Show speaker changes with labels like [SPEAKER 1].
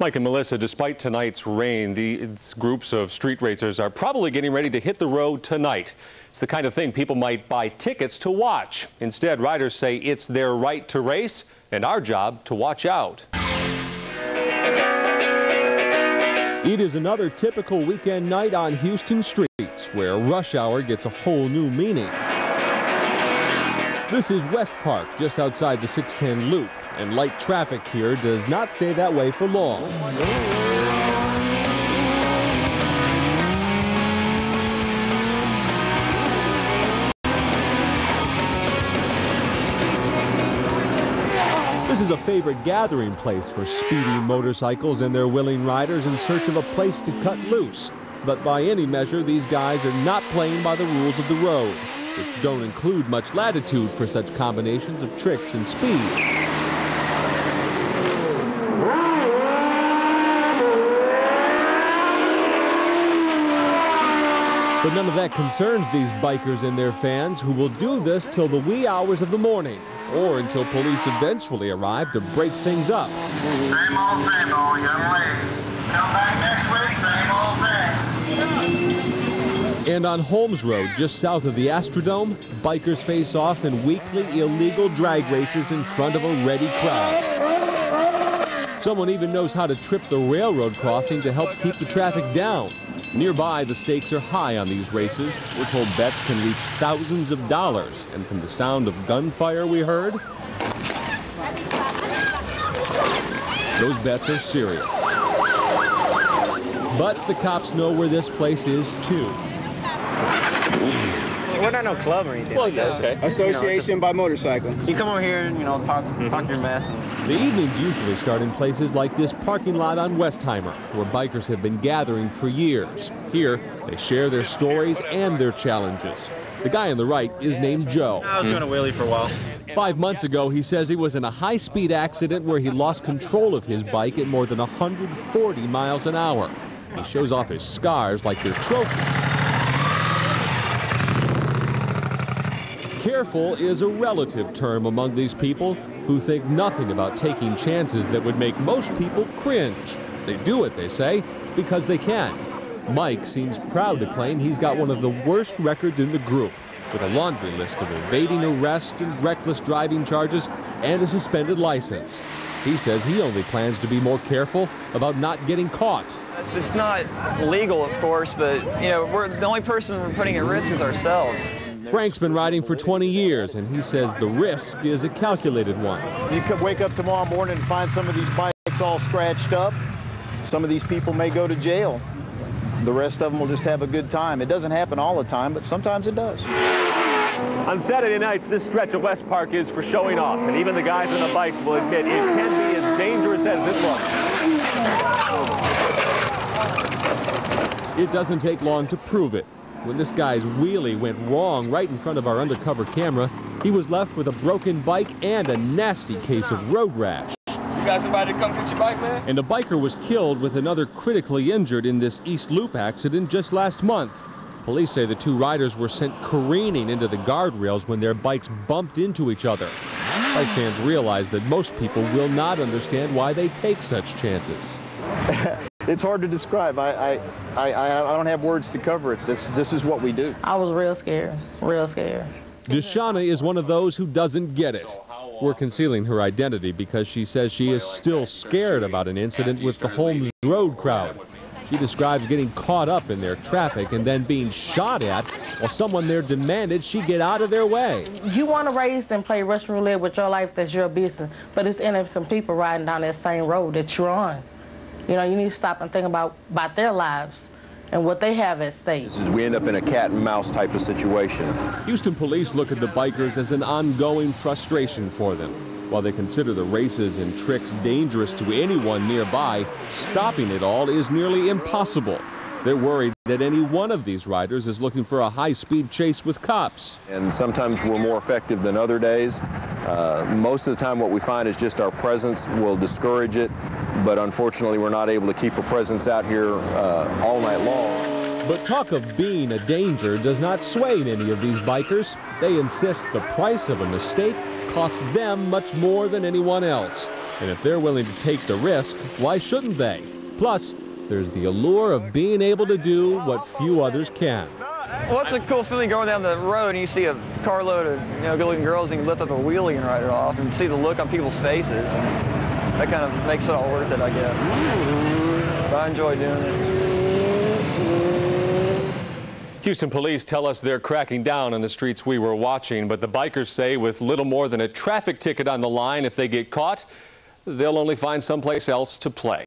[SPEAKER 1] Mike and Melissa, despite tonight's rain, these groups of street racers are probably getting ready to hit the road tonight. It's the kind of thing people might buy tickets to watch. Instead, riders say it's their right to race and our job to watch out.
[SPEAKER 2] It is another typical weekend night on Houston streets, where rush hour gets a whole new meaning. This is West Park, just outside the 610 loop, and light traffic here does not stay that way for long. This is a favorite gathering place for speedy motorcycles and their willing riders in search of a place to cut loose. But by any measure, these guys are not playing by the rules of the road, which don't include much latitude for such combinations of tricks and speed. But none of that concerns these bikers and their fans, who will do this till the wee hours of the morning, or until police eventually arrive to break things up.
[SPEAKER 3] Same old, young lady. Come back next week, same old thing.
[SPEAKER 2] And on Holmes Road, just south of the Astrodome, bikers face off in weekly illegal drag races in front of a ready crowd. Someone even knows how to trip the railroad crossing to help keep the traffic down. Nearby, the stakes are high on these races. We're told bets can reach thousands of dollars. And from the sound of gunfire we heard, those bets are serious. But the cops know where this place is, too.
[SPEAKER 4] We're not no club or anything.
[SPEAKER 5] Well, that's okay. Association by motorcycle.
[SPEAKER 4] You come over here and, talk your mess.
[SPEAKER 2] The evenings usually start in places like this parking lot on Westheimer, where bikers have been gathering for years. Here, they share their stories and their challenges. The guy on the right is named Joe.
[SPEAKER 4] I was doing a wheelie for a while.
[SPEAKER 2] 5 months ago, he says he was in a high-speed accident where he lost control of his bike at more than 140 miles an hour. He shows off his scars like they're trophies. Careful is a relative term among these people who think nothing about taking chances that would make most people cringe. They do it, they say, because they can. Mike seems proud to claim he's got one of the worst records in the group, with a laundry list of evading arrest and reckless driving charges and a suspended license. He says he only plans to be more careful about not getting caught.
[SPEAKER 4] It's not legal, of course, but, we're the only person we're putting at risk is ourselves.
[SPEAKER 2] Frank's been riding for 20 years, and he says the risk is a calculated one.
[SPEAKER 6] You could wake up tomorrow morning and find some of these bikes all scratched up. Some of these people may go to jail. The rest of them will just have a good time. It doesn't happen all the time, but sometimes it does.
[SPEAKER 7] On Saturday nights, this stretch of West Park is for showing off, and even the guys on the bikes will admit it can be as dangerous as it looks.
[SPEAKER 2] It doesn't take long to prove it. When this guy's wheelie went wrong right in front of our undercover camera, he was left with a broken bike and a nasty case of road rash.
[SPEAKER 4] You got somebody to come get your bike, man?
[SPEAKER 2] And a biker was killed with another critically injured in this East Loop accident just last month. Police say the two riders were sent careening into the guardrails when their bikes bumped into each other. Bike fans realize that most people will not understand why they take such chances.
[SPEAKER 6] It's hard to describe. I don't have words to cover it. This is what we do.
[SPEAKER 8] I was real scared, real scared.
[SPEAKER 2] Deshauna is one of those who doesn't get it. We're concealing her identity because she says she is still scared about an incident with the Holmes Road crowd. She describes getting caught up in their traffic and then being shot at while someone there demanded she get out of their way.
[SPEAKER 8] You want to race and play Russian roulette with your life, that's your business. But it's innocent people riding down that same road that you're on. You need to stop and think about their lives and what they have at stake.
[SPEAKER 9] We end up in a cat and mouse type of situation.
[SPEAKER 2] Houston police look at the bikers as an ongoing frustration for them. While they consider the races and tricks dangerous to anyone nearby, stopping it all is nearly impossible. They're worried that any one of these riders is looking for a high-speed chase with cops.
[SPEAKER 9] And sometimes we're more effective than other days. Most of the time what we find is just our presence will discourage it, but unfortunately we're not able to keep a presence out here all night long.
[SPEAKER 2] But talk of being a danger does not sway any of these bikers. They insist the price of a mistake costs them much more than anyone else. And if they're willing to take the risk, why shouldn't they? Plus, there's the allure of being able to do what few others can.
[SPEAKER 4] Well, it's a cool feeling going down the road and you see a carload of good-looking girls and you lift up a wheelie and ride it off and see the look on people's faces. And that kind of makes it all worth it, I guess. But I enjoy doing it.
[SPEAKER 1] Houston police tell us they're cracking down on the streets we were watching, but the bikers say with little more than a traffic ticket on the line, if they get caught, they'll only find someplace else to play.